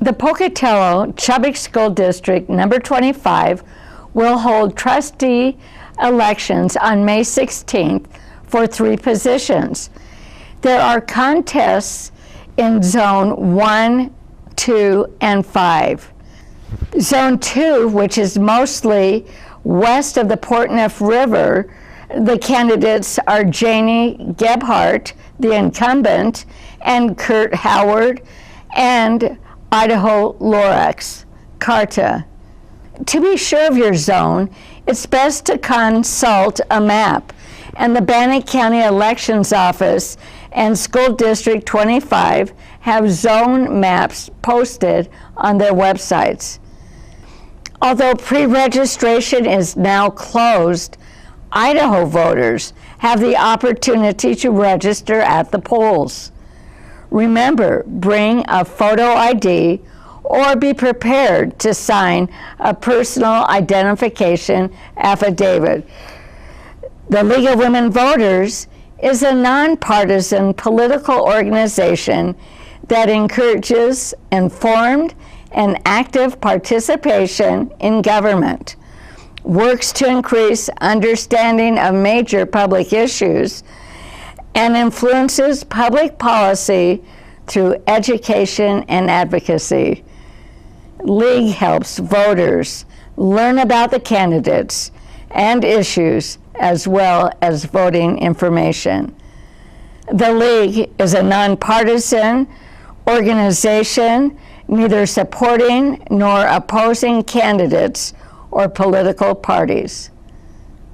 The Pocatello Chubbuck School District number 25 will hold trustee elections on May 16th for 3 positions. There are contests in Zone 1, 2, and 5. Zone 2, which is mostly west of the Portneuf River, the candidates are Janie Gebhardt, the incumbent, and Kurt Howard, and Idaho Lorax, Carta. To be sure of your zone, it's best to consult a map, and the Bannock County Elections Office and School District 25 have zone maps posted on their websites. Although pre-registration is now closed, Idaho voters have the opportunity to register at the polls. Remember, bring a photo ID or be prepared to sign a personal identification affidavit. The League of Women Voters is a nonpartisan political organization that encourages informed and active participation in government, works to increase understanding of major public issues, and influences public policy through education and advocacy. League helps voters learn about the candidates and issues as well as voting information. The League is a nonpartisan organization, neither supporting nor opposing candidates or political parties.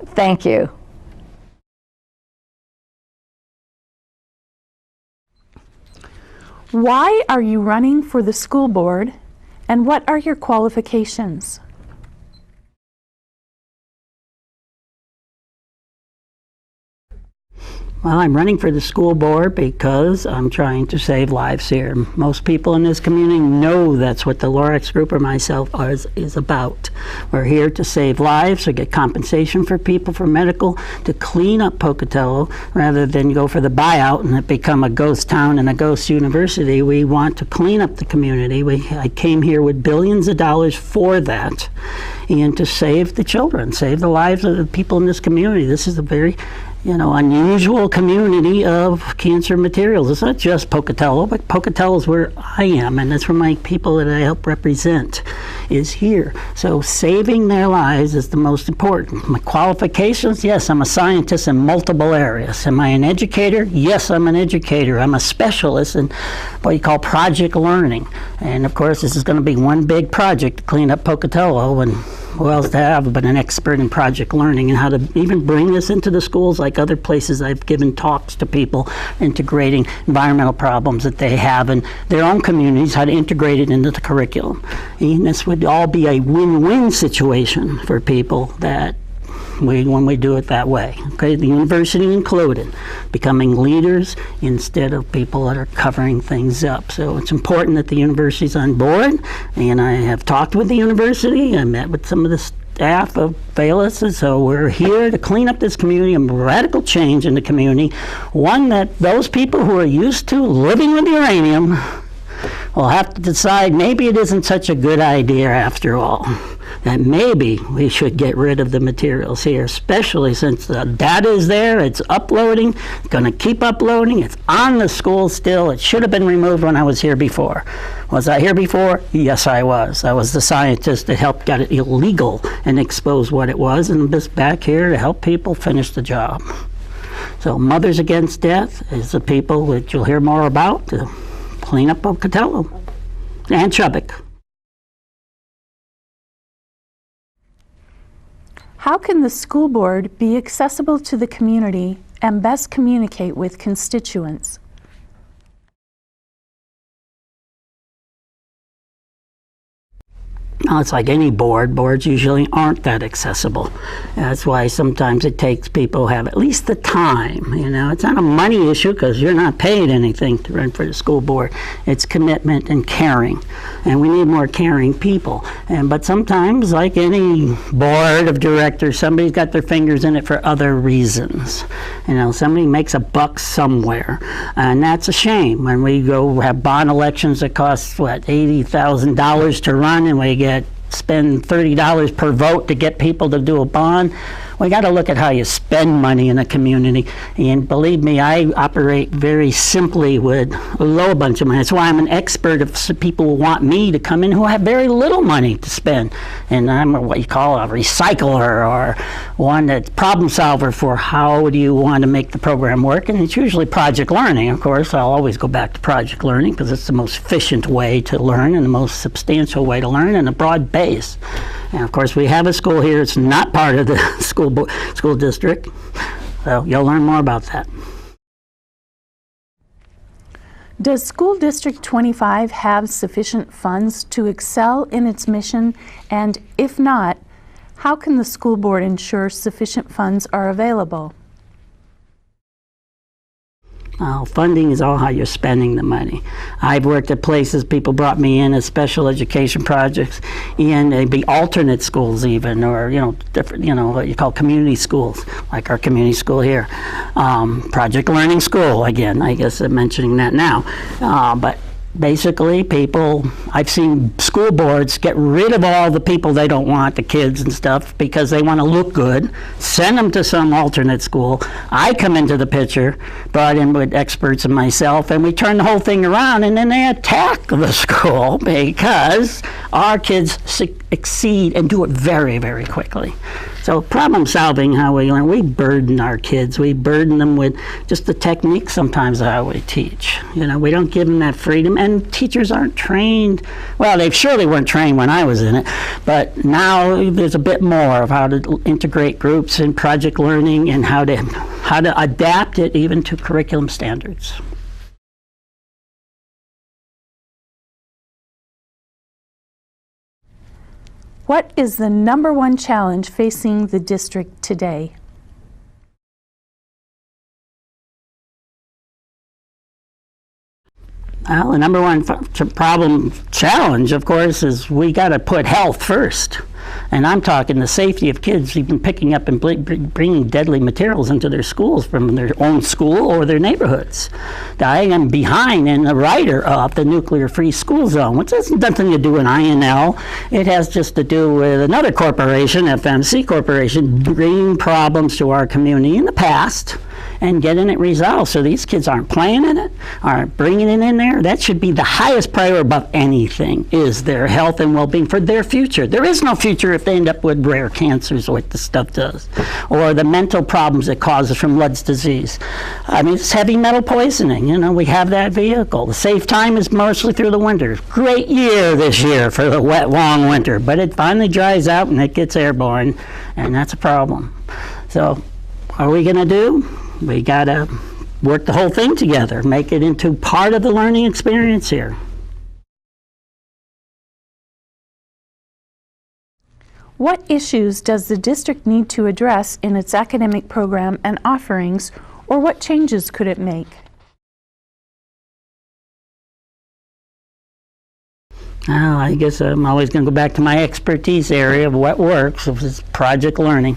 Thank you. Why are you running for the school board, and what are your qualifications? Well, I'm running for the school board because I'm trying to save lives here. Most people in this community know that's what the Lorax group or myself is about. We're here to save lives, to get compensation for people for medical, to clean up Pocatello rather than go for the buyout and it become a ghost town and a ghost university. We want to clean up the community. I came here with billions of dollars for that and to save the children, save the lives of the people in this community. This is a very unusual community of cancer materials. It's not just Pocatello, but Pocatello is where I am, and that's where my people that I help represent is here. So saving their lives is the most important. My qualifications, yes, I'm a scientist in multiple areas. Am I an educator? Yes, I'm an educator. I'm a specialist in what you call project learning. And of course, this is going to be one big project to clean up Pocatello, and who else to have but an expert in project learning and how to even bring this into the schools like other places I've given talks to people, integrating environmental problems that they have in their own communities, how to integrate it into the curriculum. And this would all be a win-win situation for people that when we do it that way. Okay, the university included, becoming leaders instead of people that are covering things up. So it's important that the university's on board, and I have talked with the university. I met with some of the staff of Bayless, so we're here to clean up this community, a radical change in the community, one that those people who are used to living with uranium will have to decide maybe it isn't such a good idea after all. That maybe we should get rid of the materials here, especially since the data is there, it's uploading, it's going to keep uploading, it's on the school still. It should have been removed when I was here before. Was I here before? Yes, I was. I was the scientist that helped get it illegal and expose what it was, and I'm just back here to help people finish the job. So Mothers Against Death is the people that you'll hear more about to clean up Pocatello and Chubbuck. How can the school board be accessible to the community and best communicate with constituents? Now, it's like any board. Boards usually aren't that accessible. That's why sometimes it takes people who have at least the time. You know, it's not a money issue because you're not paid anything to run for the school board. It's commitment and caring, and we need more caring people. But sometimes, like any board of directors, somebody's got their fingers in it for other reasons. You know, somebody makes a buck somewhere, and that's a shame. When we go have bond elections that cost, what, $80,000 to run, and we spend $30 per vote to get people to do a bond. We got to look at how you spend money in a community. And believe me, I operate very simply with a low bunch of money. That's why I'm an expert if people who want me to come in who have very little money to spend. And I'm what you call a recycler, or one that's problem solver for how do you want to make the program work. And it's usually project learning, of course. I'll always go back to project learning because it's the most efficient way to learn and the most substantial way to learn, and a broad base. And of course, we have a school here. It's not part of the school district, so you'll learn more about that. Does School District 25 have sufficient funds to excel in its mission? And if not, how can the school board ensure sufficient funds are available? Funding is all how you're spending the money. I've worked at places, people brought me in as special education projects, and they'd be alternate schools even, or, you know, different, you know, what you call community schools, like our community school here. Project learning school, again, I guess I'm mentioning that now. But basically, I've seen school boards get rid of all the people they don't want, the kids and stuff, because they want to look good, send them to some alternate school. I come into the picture, brought in with experts and myself, and we turn the whole thing around, and then they attack the school because our kids exceed and do it very, very quickly. So problem solving, how we learn, we burden our kids. We burden them with just the technique sometimes of how we teach. You know, we don't give them that freedom, and teachers aren't trained. Well, they surely weren't trained when I was in it, but now there's a bit more of how to integrate groups in project learning and how to adapt it even to curriculum standards. What is the #1 challenge facing the district today? Well, the #1 challenge, of course, is we got to put health first. And I'm talking the safety of kids even picking up and bringing deadly materials into their schools from their own school or their neighborhoods. I am behind in the writer of the nuclear-free school zone, which has nothing to do with INL. It has just to do with another corporation, FMC Corporation, bringing problems to our community in the past and getting it resolved. So these kids aren't playing in it, aren't bringing it in there. That should be the highest priority above anything, is their health and well-being for their future. There is no future if they end up with rare cancers, what this stuff does, or the mental problems it causes from Lead's disease. I mean, it's heavy metal poisoning. You know, we have that vehicle. The safe time is mostly through the winter. Great year this year for the wet, long winter, but it finally dries out and it gets airborne, and that's a problem. So what are we going to do? We got to work the whole thing together, make it into part of the learning experience here. What issues does the district need to address in its academic program and offerings, or what changes could it make? Well, I guess I'm always going to go back to my expertise area of what works, which is project learning.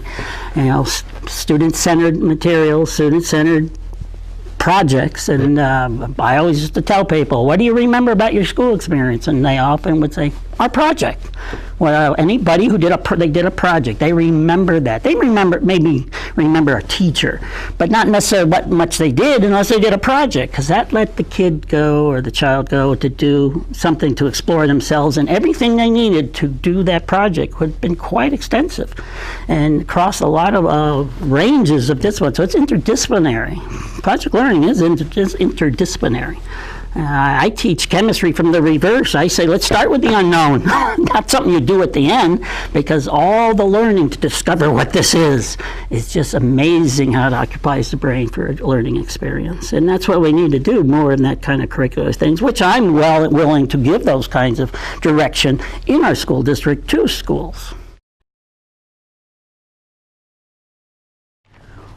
You know, student-centered materials, student-centered projects, and I always used to tell people, what do you remember about your school experience? And they often would say, our project. Well, anybody who did a project, they remember that. They maybe remember a teacher, but not necessarily what much they did unless they did a project, because that let the kid go or the child go to do something to explore themselves, and everything they needed to do that project would have been quite extensive and across a lot of ranges of disciplines. So it's interdisciplinary. Project learning is interdisciplinary. I teach chemistry from the reverse. I say, let's start with the unknown, not something you do at the end, because all the learning to discover what this is just amazing how it occupies the brain for a learning experience. And that's what we need to do more in that kind of curricular things, which I'm willing to give those kinds of direction in our school district to schools.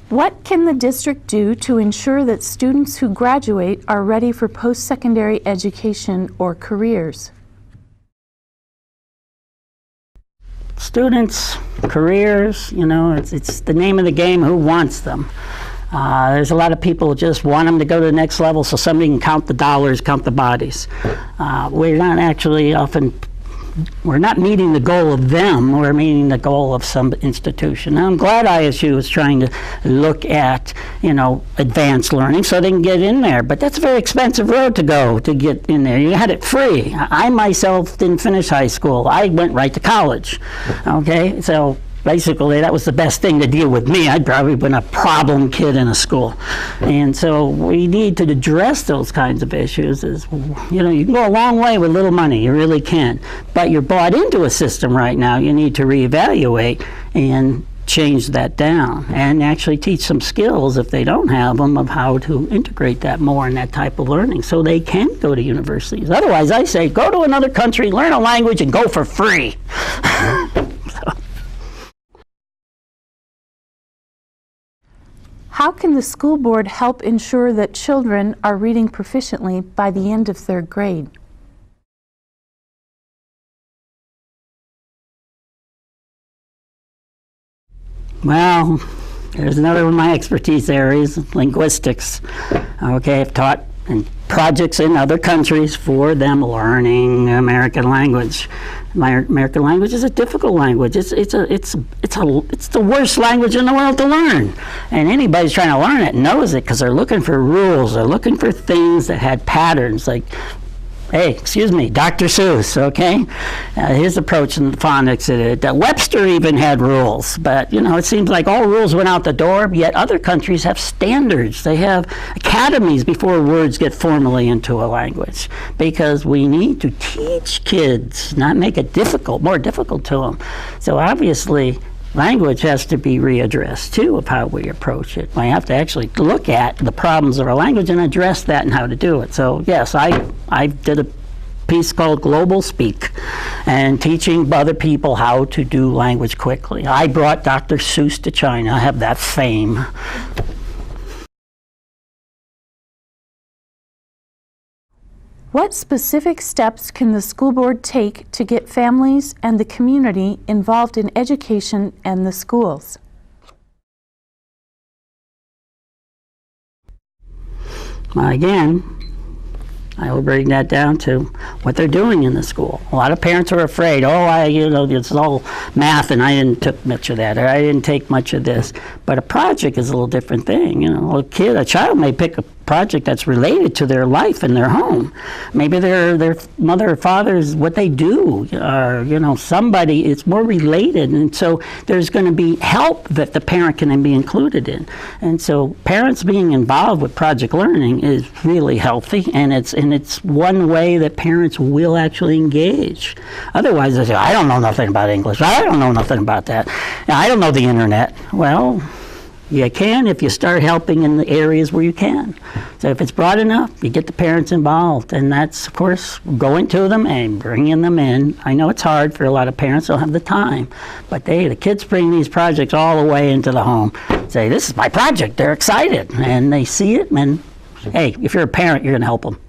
What can the district do to ensure that students who graduate are ready for post-secondary education or careers? Students, careers, you know, it's the name of the game, who wants them. There's a lot of people who just want them to go to the next level so somebody can count the dollars, count the bodies. We're not actually we're not meeting the goal of them, we're meeting the goal of some institution. Now, I'm glad ISU is trying to look at, you know, advanced learning so they can get in there, but that's a very expensive road to go to get in there. You had it free. I myself didn't finish high school. I went right to college, okay? So basically, that was the best thing to deal with me. I'd probably been a problem kid in a school. And so we need to address those kinds of issues. You know, you can go a long way with little money, you really can. But you're bought into a system right now, you need to reevaluate and change that down and actually teach some skills, if they don't have them, of how to integrate that more in that type of learning so they can go to universities. Otherwise, I say, go to another country, learn a language, and go for free. How can the school board help ensure that children are reading proficiently by the end of 3rd grade? Well, there's another one of my expertise areas, linguistics. Okay, I've taught in projects in other countries for them learning American language. American language is a difficult language. It's the worst language in the world to learn. And anybody's trying to learn it knows it, because they're looking for rules. They're looking for things that had patterns, like, hey, excuse me, Dr. Seuss, okay? His approach in phonics, Webster even had rules, but, you know, it seems like all rules went out the door, yet other countries have standards. They have academies before words get formally into a language, because we need to teach kids, not make it difficult, more difficult to them. So obviously, language has to be readdressed, too, of how we approach it. We have to actually look at the problems of our language and address that and how to do it. So, yes, I did a piece called Global Speak, and teaching other people how to do language quickly. I brought Dr. Seuss to China. I have that fame. What specific steps can the school board take to get families and the community involved in education and the schools? Well, again, I will bring that down to what they're doing in the school. A lot of parents are afraid, it's all math and I didn't take much of that, or I didn't take much of this. But a project is a little different thing. You know, a child may pick a project that's related to their life and their home. Maybe their mother or father is what they do, or, you know, somebody, it's more related. And so there's going to be help that the parent can then be included in. And so parents being involved with project learning is really healthy, and it's one way that parents will actually engage. Otherwise, they say, I don't know nothing about English. I don't know nothing about that. I don't know the internet. Well, you can if you start helping in the areas where you can. So if it's broad enough, you get the parents involved. And that's, of course, going to them and bringing them in. I know it's hard for a lot of parents, don't have the time. But the kids bring these projects all the way into the home. Say, this is my project. They're excited. And they see it. And, hey, if you're a parent, you're going to help them.